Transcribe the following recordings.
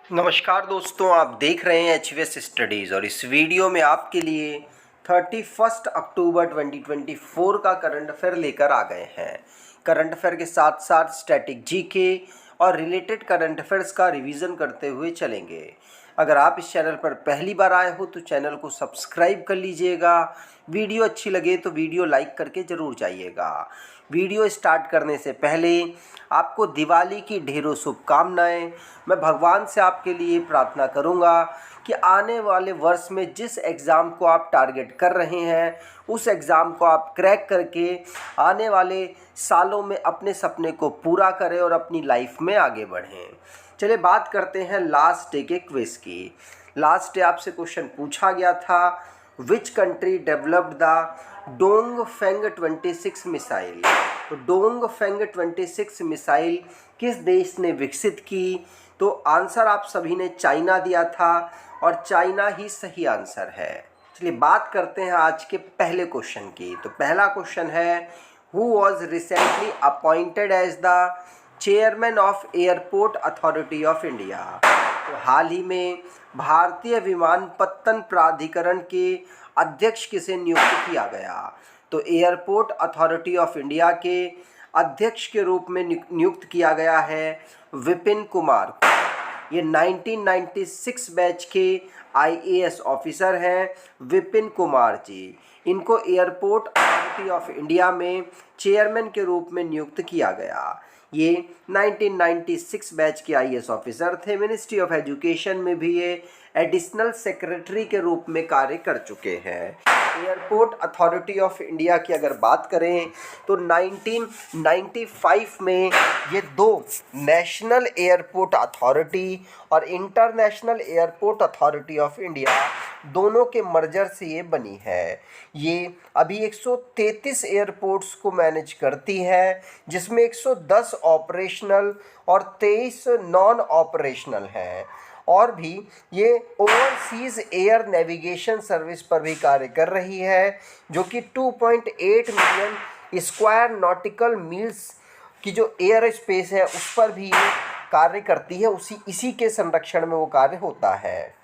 नमस्कार दोस्तों, आप देख रहे हैं एचवीएस स्टडीज़ और इस वीडियो में आपके लिए 31 अक्टूबर 2024 का करंट अफेयर लेकर आ गए हैं। करंट अफेयर के साथ साथ स्टैटिक जीके और रिलेटेड करंट अफेयर्स का रिवीजन करते हुए चलेंगे। अगर आप इस चैनल पर पहली बार आए हो तो चैनल को सब्सक्राइब कर लीजिएगा। वीडियो अच्छी लगे तो वीडियो लाइक करके ज़रूर जाइएगा। वीडियो स्टार्ट करने से पहले आपको दिवाली की ढेरों शुभकामनाएं। मैं भगवान से आपके लिए प्रार्थना करूंगा कि आने वाले वर्ष में जिस एग्ज़ाम को आप टारगेट कर रहे हैं उस एग्ज़ाम को आप क्रैक करके आने वाले सालों में अपने सपने को पूरा करें और अपनी लाइफ में आगे बढ़ें। चलिए बात करते हैं लास्ट डे के क्विज की। लास्ट डे आपसे क्वेश्चन पूछा गया था, which country developed the Dongfeng 26 missile. तो डोंगफेंग 26 मिसाइल किस देश ने विकसित की? तो आंसर आप सभी ने चाइना दिया था और चाइना ही सही आंसर है। चलिए बात करते हैं आज के पहले क्वेश्चन की। तो पहला क्वेश्चन है, who was recently appointed as the chairman of Airport Authority of India. तो हाल ही में भारतीय विमानपत्तन प्राधिकरण के अध्यक्ष किसे नियुक्त किया गया? तो एयरपोर्ट अथॉरिटी ऑफ इंडिया के अध्यक्ष के रूप में नियुक्त किया गया है विपिन कुमार। ये 1996 बैच के आईएएस ऑफिसर हैं विपिन कुमार जी। इनको एयरपोर्ट अथॉरिटी ऑफ इंडिया में चेयरमैन के रूप में नियुक्त किया गया। ये 1996 बैच के आईएएस ऑफिसर थे। मिनिस्ट्री ऑफ एजुकेशन में भी ये एडिशनल सेक्रेटरी के रूप में कार्य कर चुके हैं। एयरपोर्ट अथॉरिटी ऑफ इंडिया की अगर बात करें तो 1995 में ये दो नेशनल एयरपोर्ट अथॉरिटी और international airport Authority of India दोनों के मर्जर से ये बनी है। ये अभी 133 एयरपोर्ट्स को मैनेज करती है, जिसमें 110 ऑपरेशनल और 23 नॉन ऑपरेशनल हैं। और भी ये ओवरसीज़ एयर नेविगेशन सर्विस पर भी कार्य कर रही है, जो कि 2.8 मिलियन स्क्वायर नॉटिकल मील्स की जो एयर स्पेस है उस पर भी ये कार्य करती है। इसी के संरक्षण में वो कार्य होता है।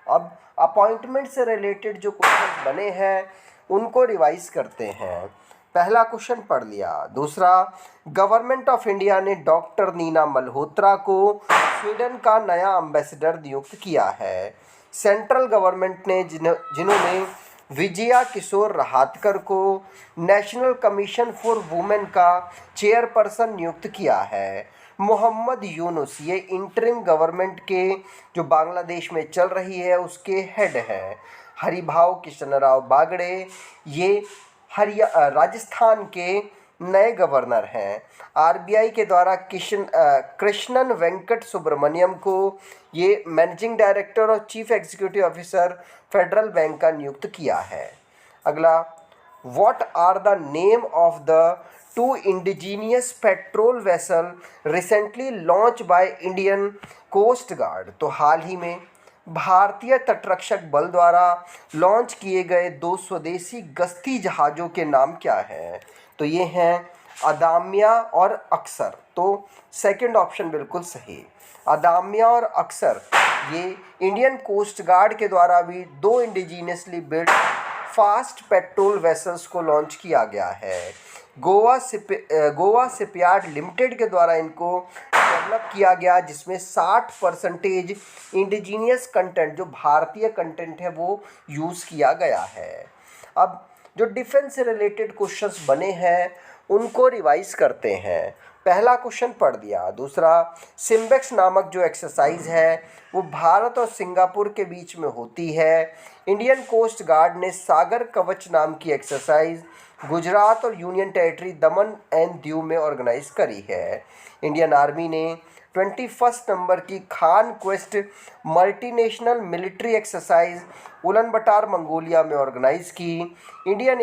अब अपॉइंटमेंट से रिलेटेड जो क्वेश्चन बने हैं उनको रिवाइज करते हैं। पहला क्वेश्चन पढ़ लिया। दूसरा, गवर्नमेंट ऑफ इंडिया ने डॉक्टर नीना मल्होत्रा को स्वीडन का नया एम्बेसडर नियुक्त किया है। सेंट्रल गवर्नमेंट ने जिन्होंने विजया किशोर रहातकर को नेशनल कमीशन फॉर वुमेन का चेयरपर्सन नियुक्त किया है। मोहम्मद यूनुस ये इंटरिम गवर्नमेंट के जो बांग्लादेश में चल रही है उसके हेड हैं। हरिभाऊ कृष्णराव बागड़े ये राजस्थान के नए गवर्नर हैं। आरबीआई के द्वारा कृष्णन वेंकट सुब्रमण्यम को ये मैनेजिंग डायरेक्टर और chief executive officer Federal Bank का नियुक्त किया है। अगला, what are the name of the two indigenous patrol vessel recently launch by Indian Coast Guard. तो हाल ही में भारतीय तटरक्षक बल द्वारा लॉन्च किए गए दो स्वदेशी गश्ती जहाज़ों के नाम क्या हैं? तो ये हैं अदाम्या और अक्सर। तो सेकंड ऑप्शन बिल्कुल सही, अदाम्या और अक्सर। ये इंडियन कोस्ट गार्ड के द्वारा भी दो indigenously build fast patrol vessels को लॉन्च किया गया है। गोवा शिपयार्ड लिमिटेड के द्वारा इनको डेवलप किया गया, जिसमें 60% इंडिजीनियस कंटेंट जो भारतीय कंटेंट है वो यूज़ किया गया है। अब जो डिफेंस से रिलेटेड क्वेश्चंस बने हैं उनको रिवाइज करते हैं। पहला क्वेश्चन पढ़ दिया। दूसरा, सिम्बेक्स नामक जो एक्सरसाइज है वो भारत और सिंगापुर के बीच में होती है। इंडियन कोस्ट गार्ड ने सागर कवच नाम की एक्सरसाइज गुजरात और union territory Daman and Diu में ऑर्गेनाइज करी है। इंडियन आर्मी ने 21 नंबर की Khan quest multinational military exercise Ulaanbaatar Mongolia में ऑर्गेनाइज की। इंडियन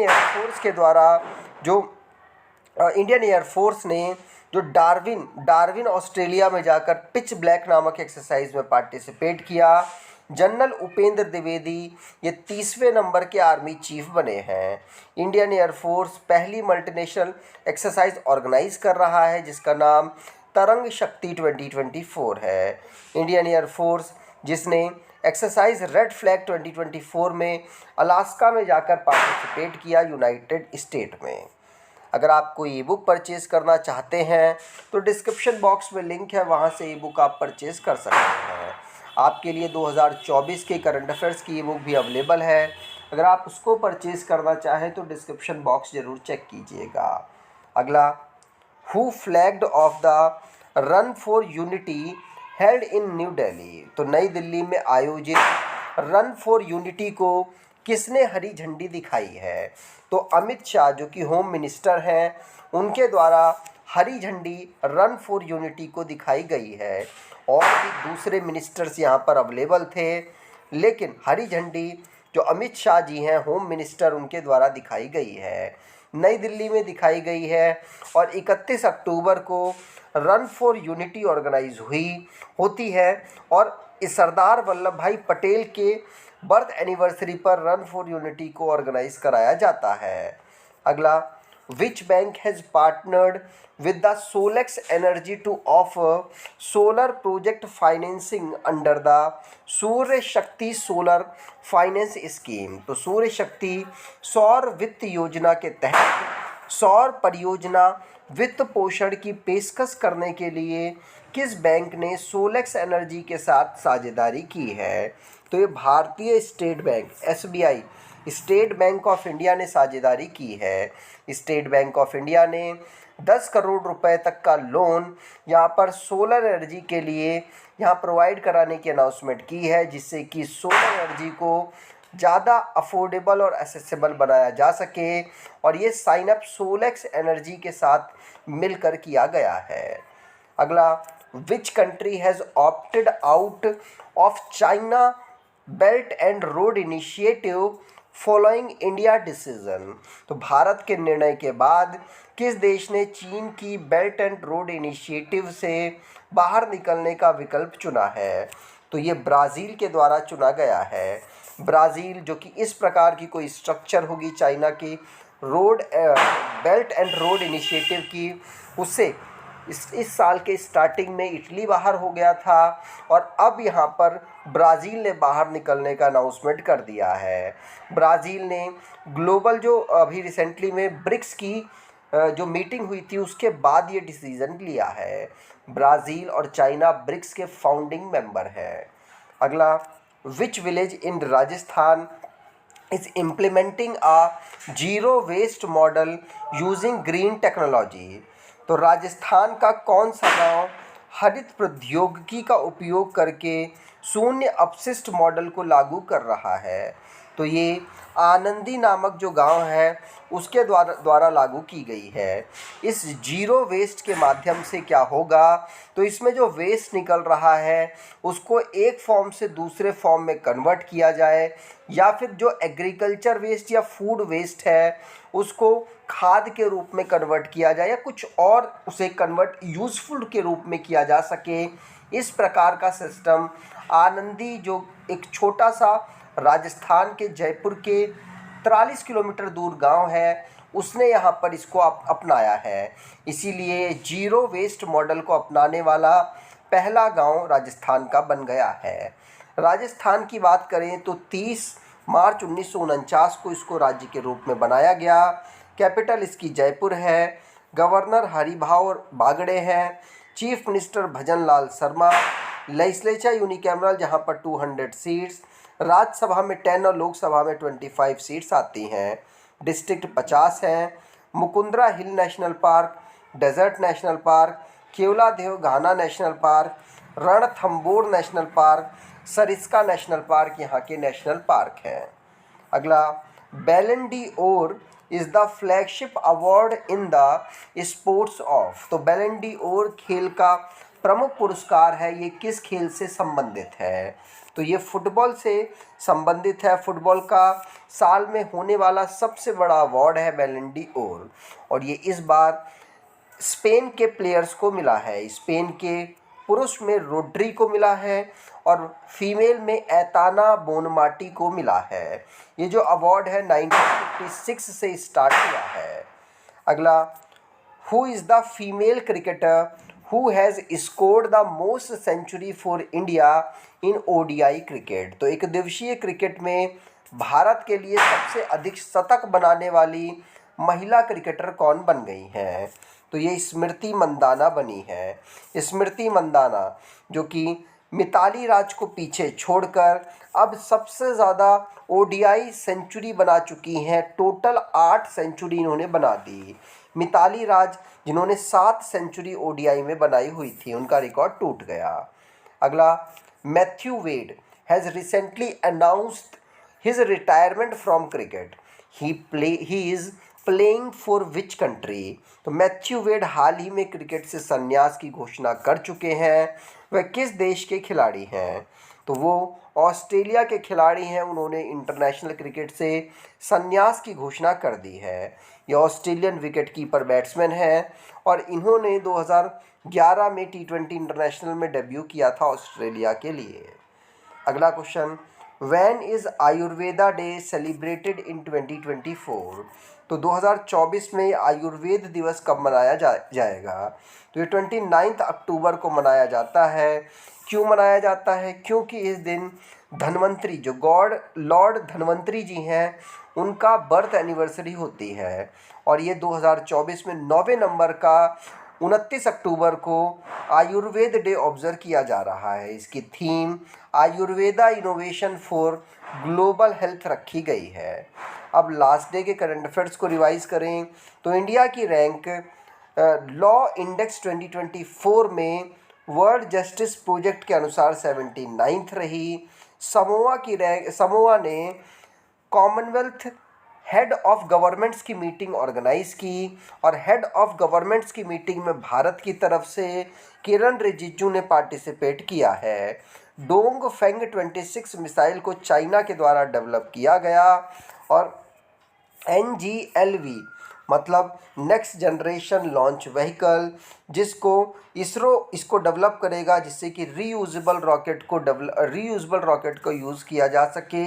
एयरफोर्स ने जो डार्विन ऑस्ट्रेलिया में जाकर पिच ब्लैक नामक एक्सरसाइज में पार्टिसिपेट किया। जनरल उपेंद्र द्विवेदी ये 30वें नंबर के आर्मी चीफ बने हैं। इंडियन एयरफोर्स पहली मल्टीनेशनल एक्सरसाइज ऑर्गेनाइज कर रहा है जिसका नाम तरंग शक्ति 2024 है। इंडियन एयरफोर्स जिसने एक्सरसाइज रेड फ्लैग 2024 में अलास्का में जाकर पार्टिसिपेट किया यूनाइटेड स्टेट में। अगर आप कोई ई बुक परचेज़ करना चाहते हैं तो डिस्क्रिप्शन बॉक्स में लिंक है, वहां से ई बुक आप परचेज़ कर सकते हैं। आपके लिए 2024 के करंट अफेयर्स की ई बुक भी अवेलेबल है। अगर आप उसको परचेज़ करना चाहें तो डिस्क्रिप्शन बॉक्स ज़रूर चेक कीजिएगा। अगला, who flagged of the run for unity held in new Delhi. तो नई दिल्ली में आयोजित रन फॉर यूनिटी को किसने हरी झंडी दिखाई है? तो अमित शाह जो कि होम मिनिस्टर हैं, उनके द्वारा हरी झंडी रन फॉर यूनिटी को दिखाई गई है। और भी दूसरे मिनिस्टर्स यहाँ पर अवेलेबल थे, लेकिन हरी झंडी जो अमित शाह जी हैं होम मिनिस्टर, उनके द्वारा दिखाई गई है, नई दिल्ली में दिखाई गई है। और 31 अक्टूबर को रन फॉर यूनिटी ऑर्गेनाइज होती है और इस सरदार वल्लभ भाई पटेल के बर्थ एनिवर्सरी पर रन फॉर यूनिटी को ऑर्गेनाइज कराया जाता है। अगला, which bank has partnered with the Solex Energy to offer solar project financing under the सूर्य शक्ति सोलर फाइनेंस स्कीम। तो सूर्य शक्ति सौर वित्त योजना के तहत सौर परियोजना वित्त पोषण की पेशकश करने के लिए किस बैंक ने सोलेक्स एनर्जी के साथ साझेदारी की है? तो ये भारतीय state bank SBI state bank of India ने साझेदारी की है। स्टेट बैंक ऑफ इंडिया ने 10 करोड़ रुपए तक का लोन यहाँ पर सोलर एनर्जी के लिए यहाँ प्रोवाइड कराने की अनाउंसमेंट की है, जिससे कि सोलर एनर्जी को ज़्यादा अफोर्डेबल और एसेसिबल बनाया जा सके। और ये साइन अप सोलेक्स एनर्जी के साथ मिलकर किया गया है। अगला, which country has opted out of China belt and road initiative following India decision. तो भारत के निर्णय के बाद किस देश ने चीन की बेल्ट एंड रोड इनिशिएटिव से बाहर निकलने का विकल्प चुना है? तो ये ब्राज़ील के द्वारा चुना गया है। ब्राज़ील जो कि इस प्रकार की कोई स्ट्रक्चर होगी चाइना की road belt and road initiative की, उससे इस साल के स्टार्टिंग में इटली बाहर हो गया था और अब यहाँ पर ब्राज़ील ने बाहर निकलने का अनाउंसमेंट कर दिया है। ब्राज़ील ने ग्लोबल जो अभी रिसेंटली में ब्रिक्स की जो मीटिंग हुई थी उसके बाद ये डिसीज़न लिया है। ब्राज़ील और चाइना ब्रिक्स के फाउंडिंग मेंबर हैं। अगला, which village in Rajasthan is implementing a zero waste model using green technology। तो राजस्थान का कौन सा गांव हरित प्रौद्योगिकी का उपयोग करके शून्य अपशिष्ट मॉडल को लागू कर रहा है? तो ये आनंदी नामक जो गांव है उसके द्वारा लागू की गई है। इस जीरो वेस्ट के माध्यम से क्या होगा, तो इसमें जो वेस्ट निकल रहा है उसको एक फॉर्म से दूसरे फॉर्म में कन्वर्ट किया जाए, या फिर जो एग्रीकल्चर वेस्ट या फूड वेस्ट है उसको खाद के रूप में कन्वर्ट किया जाए, या कुछ और उसे कन्वर्ट यूज़फुल के रूप में किया जा सके। इस प्रकार का सिस्टम आनंदी जो एक छोटा सा राजस्थान के जयपुर के 43 किलोमीटर दूर गांव है, उसने यहाँ पर इसको अपनाया है। इसीलिए जीरो वेस्ट मॉडल को अपनाने वाला पहला गांव राजस्थान का बन गया है। राजस्थान की बात करें तो 30 मार्च 1949 को इसको राज्य के रूप में बनाया गया। कैपिटल इसकी जयपुर है। गवर्नर हरिभाव बागड़े हैं। चीफ मिनिस्टर भजन लाल शर्मा। लेजिस्लेचर यूनिकैमरल जहाँ पर 200 सीट्स, राज्यसभा में 10 और लोकसभा में 25 सीट्स आती हैं। डिस्ट्रिक्ट 50 हैं। Mukundra hill national park, desert national park, Keoladeo Ghana national park, Ranthambore national park, Sariska national park यहाँ के नेशनल पार्क हैं। अगला, Ballon d'Or is the flagship award in the sports of. तो बैलन डी ओर खेल का प्रमुख पुरस्कार है, ये किस खेल से संबंधित है? तो ये फुटबॉल से संबंधित है। फुटबॉल का साल में होने वाला सबसे बड़ा अवार्ड है बैलन डी ओर, और ये इस बार स्पेन के प्लेयर्स को मिला है। स्पेन के पुरुष में रोड्री को मिला है और फीमेल में एताना बोनमाटी को मिला है। ये जो अवार्ड है 1956 से स्टार्ट हुआ है। अगला, who is the female cricketer who has scored the most century for India in ODI cricket. तो एक दिवसीय क्रिकेट में भारत के लिए सबसे अधिक शतक बनाने वाली महिला क्रिकेटर कौन बन गई हैं? तो ये स्मृति मंदाना बनी है। स्मृति मंदाना जो कि मिताली राज को पीछे छोड़कर अब सबसे ज़्यादा ओडीआई सेंचुरी बना चुकी हैं। टोटल 8 सेंचुरी इन्होंने बना दी। मिताली राज जिन्होंने 7 सेंचुरी ओडीआई में बनाई हुई थी, उनका रिकॉर्ड टूट गया। अगला, Matthew Wade has recently announced his retirement from cricket. He is playing for which country. तो मैथ्यू वेड हाल ही में क्रिकेट से संन्यास की घोषणा कर चुके हैं। वह किस देश के खिलाड़ी हैं? तो वो ऑस्ट्रेलिया के खिलाड़ी हैं। उन्होंने इंटरनेशनल क्रिकेट से संन्यास की घोषणा कर दी है। ये ऑस्ट्रेलियन विकेट कीपर बैट्समैन हैं और इन्होंने 2011 में T20 इंटरनेशनल में डेब्यू किया था ऑस्ट्रेलिया के लिए। अगला question, when is Ayurveda day celebrated in 2024। तो 2024 में आयुर्वेद दिवस कब मनाया जाएगा? तो ये 29 अक्टूबर को मनाया जाता है। क्यों मनाया जाता है? क्योंकि इस दिन धन्वंतरी जो लॉर्ड धन्वंतरी जी हैं, उनका बर्थ एनिवर्सरी होती है और ये 2024 में 9वें नंबर का 29 अक्टूबर को आयुर्वेद डे ऑब्जर्व किया जा रहा है। इसकी theme Ayurveda innovation for global health रखी गई है। अब लास्ट डे के करंट अफेयर्स को रिवाइज करें तो इंडिया की रैंक लॉ इंडेक्स 2024 में वर्ल्ड जस्टिस प्रोजेक्ट के अनुसार 79th रही। समोआ ने कॉमनवेल्थ हेड ऑफ गवर्नमेंट्स की मीटिंग ऑर्गेनाइज की और हेड ऑफ गवर्नमेंट्स की मीटिंग में भारत की तरफ से किरण रिजिजू ने पार्टिसिपेट किया है। डोंग फेंग 26 मिसाइल को चाइना के द्वारा डेवलप किया गया और NGLV मतलब नेक्स्ट जनरेशन लॉन्च व्हीकल, जिसको इसको डेवलप करेगा जिससे कि रीयूजेबल रॉकेट को यूज़ किया जा सके।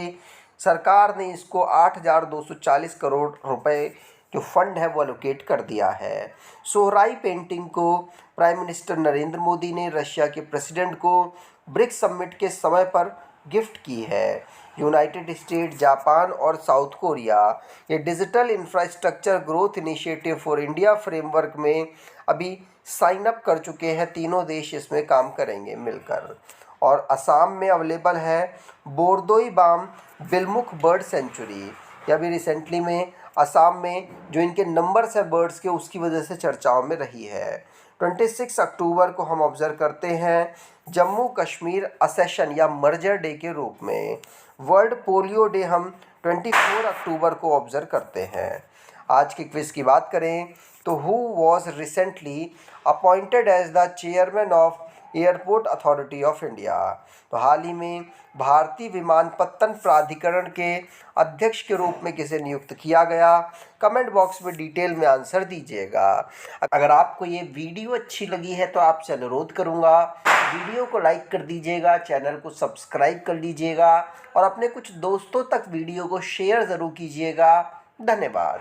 सरकार ने इसको 8,240 करोड़ रुपए जो फंड है वो एलोकेट कर दिया है। सोहराई पेंटिंग को प्राइम मिनिस्टर नरेंद्र मोदी ने रशिया के प्रेसिडेंट को ब्रिक्स समिट के समय पर गिफ्ट की है। यूनाइटेड स्टेट, जापान और साउथ कोरिया ये digital infrastructure growth initiative for India framework में अभी साइन अप कर चुके हैं। तीनों देश इसमें काम करेंगे मिलकर। और असम में अवेलेबल है बोरदोईबाम बिलमुख बर्ड सेंचुरी। यह अभी रिसेंटली में असम में जो इनके नंबर्स है बर्ड्स के, उसकी वजह से चर्चाओं में रही है। 26 अक्टूबर को हम ऑब्जर्व करते हैं जम्मू कश्मीर असेशन या मर्जर डे के रूप में। वर्ल्ड पोलियो डे हम 24 अक्टूबर को ऑब्जर्व करते हैं। आज के क्विज की बात करें तो who was recently appointed as the chairman of Airport Authority of India. तो हाल ही में भारतीय विमानपत्तन प्राधिकरण के अध्यक्ष के रूप में किसे नियुक्त किया गया? कमेंट बॉक्स में डिटेल में आंसर दीजिएगा। अगर आपको ये वीडियो अच्छी लगी है तो आपसे अनुरोध करूँगा वीडियो को लाइक कर दीजिएगा, चैनल को सब्सक्राइब कर लीजिएगा और अपने कुछ दोस्तों तक वीडियो को शेयर ज़रूर कीजिएगा। धन्यवाद।